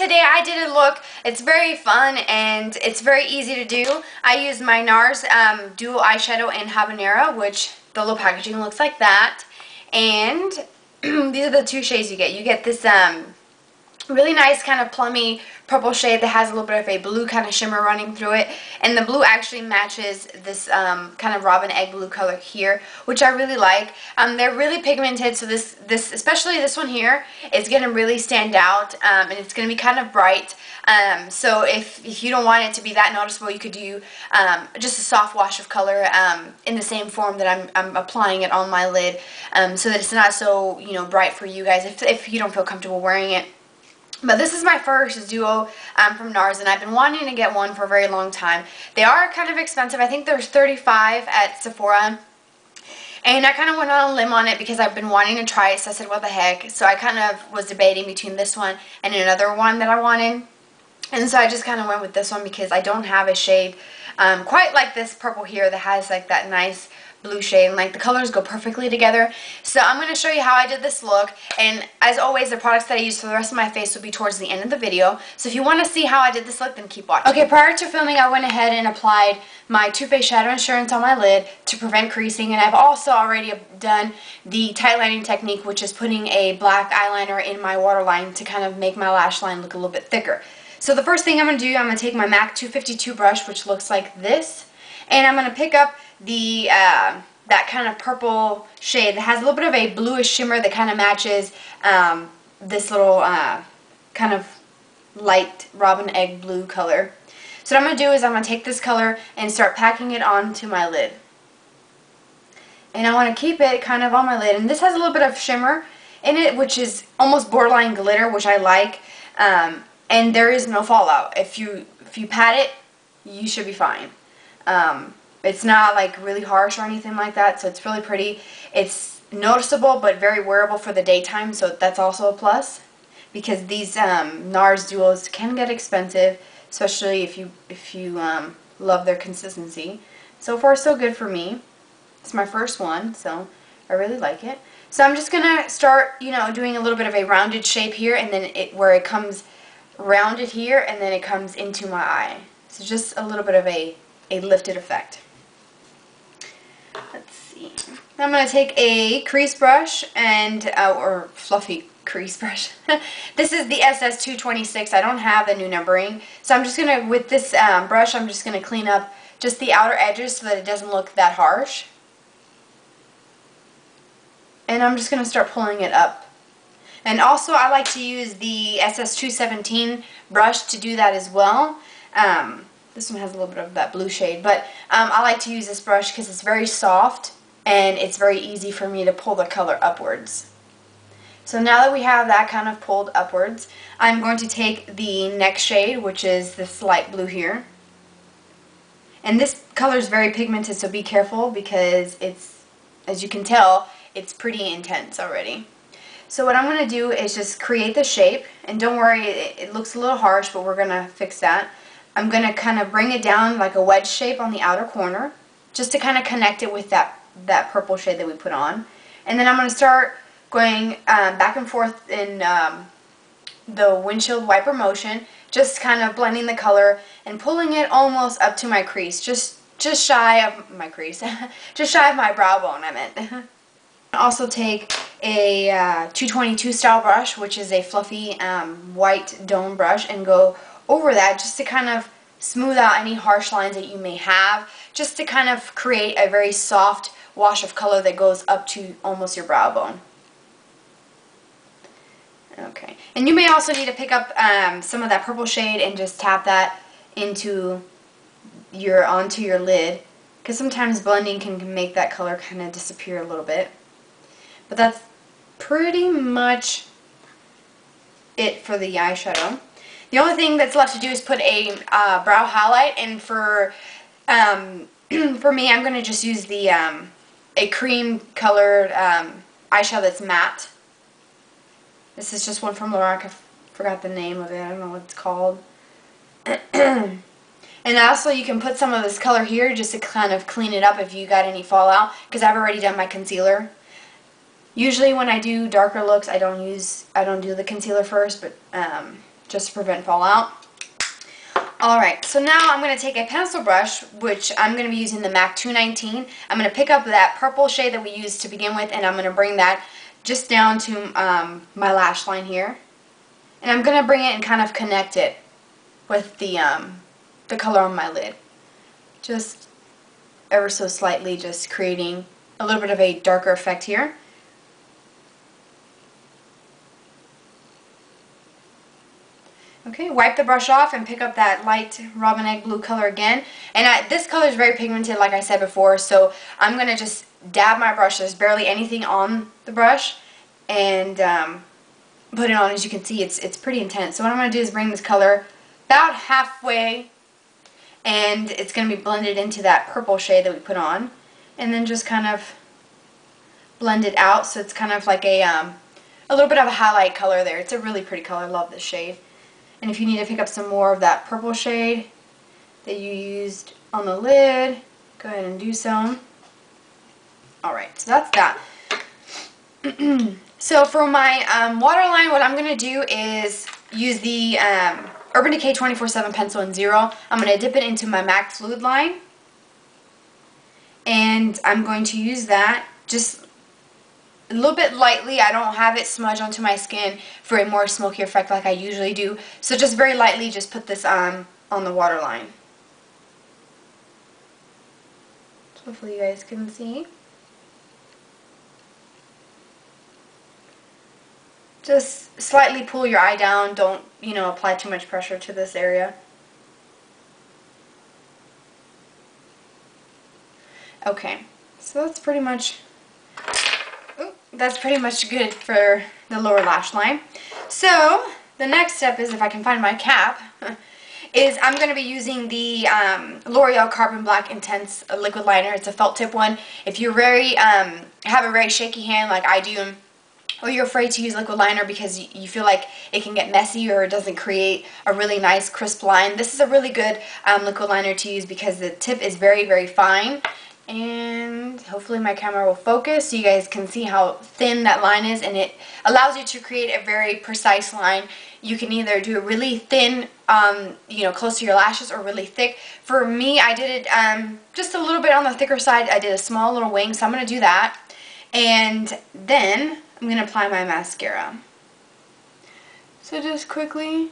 today I did a look. It's very fun and it's very easy to do. I used my NARS Dual Eyeshadow in Habanera, which the little packaging looks like that. And these are the two shades you get. You get this really nice kind of plummy purple shade that has a little bit of a blue kind of shimmer running through it, and the blue actually matches this kind of robin egg blue color here, which I really like. They're really pigmented, so this especially this one here is going to really stand out, and it's going to be kind of bright. So if you don't want it to be that noticeable, you could do just a soft wash of color in the same form that I'm applying it on my lid, so that it's not so, you know, bright for you guys if you don't feel comfortable wearing it. But this is my first duo from NARS, and I've been wanting to get one for a very long time. They are kind of expensive. I think there's $35 at Sephora. And I kind of went on a limb on it because I've been wanting to try it, so I said, what the heck. So I kind of was debating between this one and another one that I wanted. And so I just kind of went with this one because I don't have a shade quite like this purple here that has like that nice blue shade, and like the colors go perfectly together. So I'm going to show you how I did this look, and as always the products that I use for the rest of my face will be towards the end of the video. So if you want to see how I did this look, then keep watching. Okay, prior to filming I went ahead and applied my Too Faced Shadow Insurance on my lid to prevent creasing, and I've also already done the tight lining technique, which is putting a black eyeliner in my waterline to kind of make my lash line look a little bit thicker. So the first thing I'm going to do, I'm going to take my MAC 252 brush, which looks like this, and I'm going to pick up the that kind of purple shade that has a little bit of a bluish shimmer that kind of matches this little kind of light robin egg blue color. So what I'm going to do is I'm going to take this color and start packing it onto my lid. And I want to keep it kind of on my lid. And this has a little bit of shimmer in it, which is almost borderline glitter, which I like. And there is no fallout. If you pat it, you should be fine. It's not like really harsh or anything like that, so it's really pretty. It's noticeable but very wearable for the daytime, so that's also a plus, because these NARS duos can get expensive, especially if you love their consistency. So far so good for me. It's my first one, so I really like it. So I'm just gonna start, you know, doing a little bit of a rounded shape here, and then where it comes rounded here, and then it comes into my eye. So just a little bit of a lifted effect. Let's see. I'm going to take a crease brush and or fluffy crease brush. This is the SS226. I don't have the new numbering, so I'm just going to, with this brush, I'm just going to clean up just the outer edges so that it doesn't look that harsh. And I'm just going to start pulling it up. And also I like to use the SS217 brush to do that as well. This one has a little bit of that blue shade, but I like to use this brush because it's very soft and it's very easy for me to pull the color upwards. So now that we have that kind of pulled upwards, I'm going to take the next shade, which is this light blue here. And this color is very pigmented, so be careful because it's, as you can tell, it's pretty intense already. So what I'm going to do is just create the shape, and don't worry, it looks a little harsh, but we're going to fix that. I'm going to kind of bring it down like a wedge shape on the outer corner, just to kind of connect it with that purple shade that we put on. And then I'm going to start going back and forth in the windshield wiper motion, just kind of blending the color and pulling it almost up to my crease, just shy of my crease, just shy of my brow bone, I meant. Also take a 222 style brush, which is a fluffy white dome brush, and go over that just to kind of smooth out any harsh lines that you may have, just to kind of create a very soft wash of color that goes up to almost your brow bone. Okay, and you may also need to pick up some of that purple shade and just tap that onto your lid, because sometimes blending can make that color kind of disappear a little bit. But that's pretty much it for the eyeshadow. The only thing that's left to do is put a brow highlight, and for me, I'm going to just use the a cream colored eyeshadow that's matte. This is just one from Loreal. I forgot the name of it. I don't know what it's called. And also you can put some of this color here just to kind of clean it up if you got any fallout, because I've already done my concealer. Usually when I do darker looks, I don't do the concealer first, but just to prevent fallout. Alright, so now I'm going to take a pencil brush, which I'm going to be using the MAC 219. I'm going to pick up that purple shade that we used to begin with, and I'm going to bring that just down to my lash line here. And I'm going to bring it and kind of connect it with the color on my lid. Just ever so slightly, just creating a little bit of a darker effect here. Okay, wipe the brush off and pick up that light robin egg blue color again. And this color is very pigmented, like I said before, so I'm going to just dab my brush. There's barely anything on the brush, and put it on. As you can see, it's pretty intense. So what I'm going to do is bring this color about halfway, and it's going to be blended into that purple shade that we put on, and then just kind of blend it out so it's kind of like a little bit of a highlight color there. It's a really pretty color. I love this shade. And if you need to pick up some more of that purple shade that you used on the lid, go ahead and do so. Alright, so that's that. So for my waterline, what I'm going to do is use the Urban Decay 24/7 Pencil in Zero. I'm going to dip it into my MAC Fluid line. And I'm going to use that just a little bit lightly. I don't have it smudge onto my skin for a more smoky effect like I usually do. So just very lightly just put this on the waterline. So hopefully you guys can see. Just slightly pull your eye down. Don't, apply too much pressure to this area. Okay, so that's pretty much good for the lower lash line. So the next step is, if I can find my cap, is I'm going to be using the Loreal Carbon Black Intense liquid liner. It's a felt tip one. If you're have a very shaky hand like I do, or you're afraid to use liquid liner because you feel like it can get messy or it doesn't create a really nice crisp line, this is a really good liquid liner to use because the tip is very, very fine. And hopefully my camera will focus so you guys can see how thin that line is, and it allows you to create a very precise line. You can either do a really thin, close to your lashes, or really thick. For me, I did it just a little bit on the thicker side. I did a small little wing, so I'm going to do that. And then I'm going to apply my mascara. So just quickly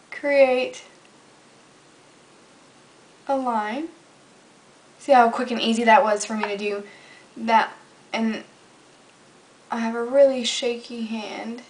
create a line. See how quick and easy that was for me to do that, and I have a really shaky hand.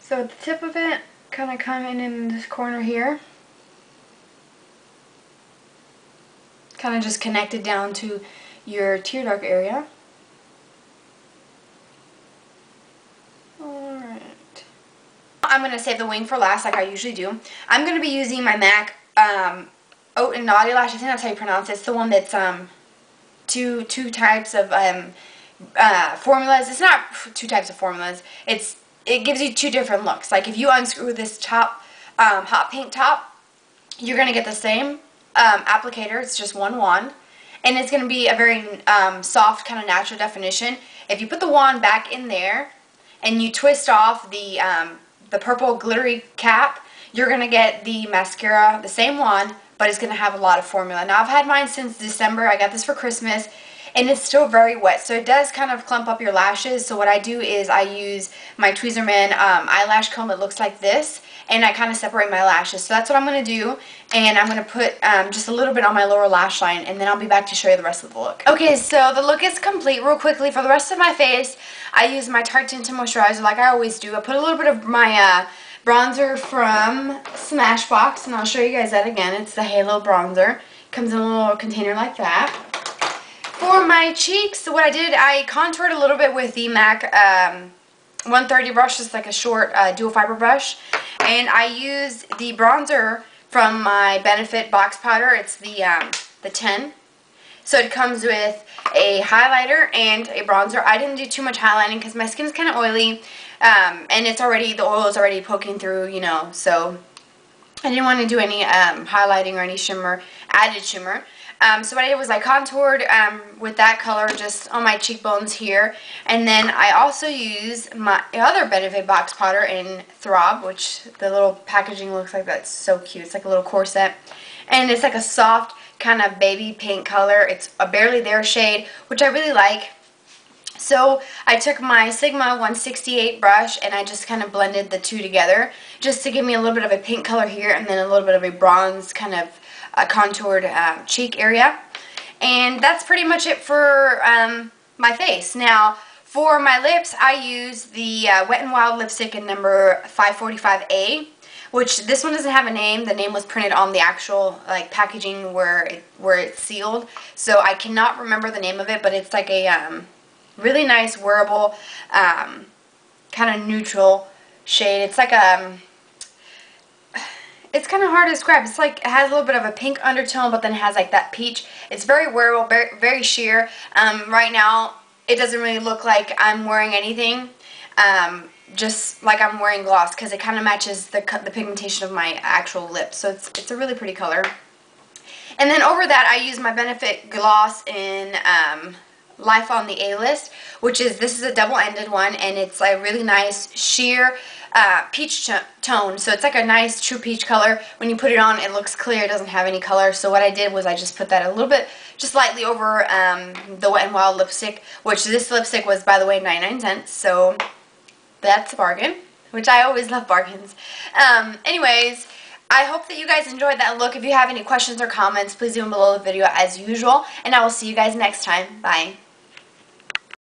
So at the tip of it, kind of come in this corner here. Kind of just connect it down to your tear duct area. I'm going to save the wing for last like I usually do. I'm going to be using my MAC Haute and Naughty Lash. I think that's how you pronounce it. It's the one that's two types of formulas. It's not two types of formulas. It gives you two different looks. Like if you unscrew this top, hot pink top, you're going to get the same applicator. It's just one wand. And it's going to be a very soft, kind of natural definition. If you put the wand back in there and you twist off the purple glittery cap, you're going to get the mascara, the same wand, but it's going to have a lot of formula. Now, I've had mine since December. I got this for Christmas, and it's still very wet, so it does kind of clump up your lashes. So what I do is I use my Tweezerman eyelash comb. It looks like this, and I kind of separate my lashes. So that's what I'm going to do, and I'm going to put just a little bit on my lower lash line, and then I'll be back to show you the rest of the look. Okay, so the look is complete. Real quickly, for the rest of my face, I use my Tarte Tinted Moisturizer like I always do. I put a little bit of my bronzer from Smashbox, and I'll show you guys that again. It's the Halo bronzer. Comes in a little container like that. For my cheeks, what I did, I contoured a little bit with the MAC 130 brush, just like a short dual fiber brush. And I used the bronzer from my Benefit box powder. It's the 10. So it comes with a highlighter and a bronzer. I didn't do too much highlighting because my skin's kind of oily, and the oil is already poking through, so I didn't want to do any highlighting or any shimmer, added shimmer. So what I did was I contoured with that color just on my cheekbones here. And then I also use my other Benefit Box powder in Throb, which the little packaging looks like that's so cute. It's like a little corset. And it's like a soft kind of baby pink color. It's a Barely There shade, which I really like. So I took my Sigma 168 brush and I just kind of blended the two together just to give me a little bit of a pink color here and then a little bit of a bronze kind of contoured cheek area. And that's pretty much it for my face. Now for my lips, I use the Wet n Wild lipstick in number 545A, which this one doesn't have a name. The name was printed on the actual like packaging where it's sealed. So I cannot remember the name of it, but it's like a really nice wearable kind of neutral shade. It's like it's kind of hard to describe. It's like it has a little bit of a pink undertone, but then it has like that peach. It's very wearable, very, very sheer. Right now, it doesn't really look like I'm wearing anything, just like I'm wearing gloss, because it kind of matches the pigmentation of my actual lips. So it's a really pretty color. And then over that, I use my Benefit gloss in Life on the A-List, which is, this is a double-ended one, and it's a really nice sheer peach tone. So it's like a nice true peach color. When you put it on, it looks clear. It doesn't have any color. So what I did was I just put that a little bit, just lightly over the Wet n Wild lipstick, which this lipstick was, by the way, 99 cents. So that's a bargain, which I always love bargains. Anyways, I hope that you guys enjoyed that look. If you have any questions or comments, please leave them below the video as usual. And I will see you guys next time. Bye.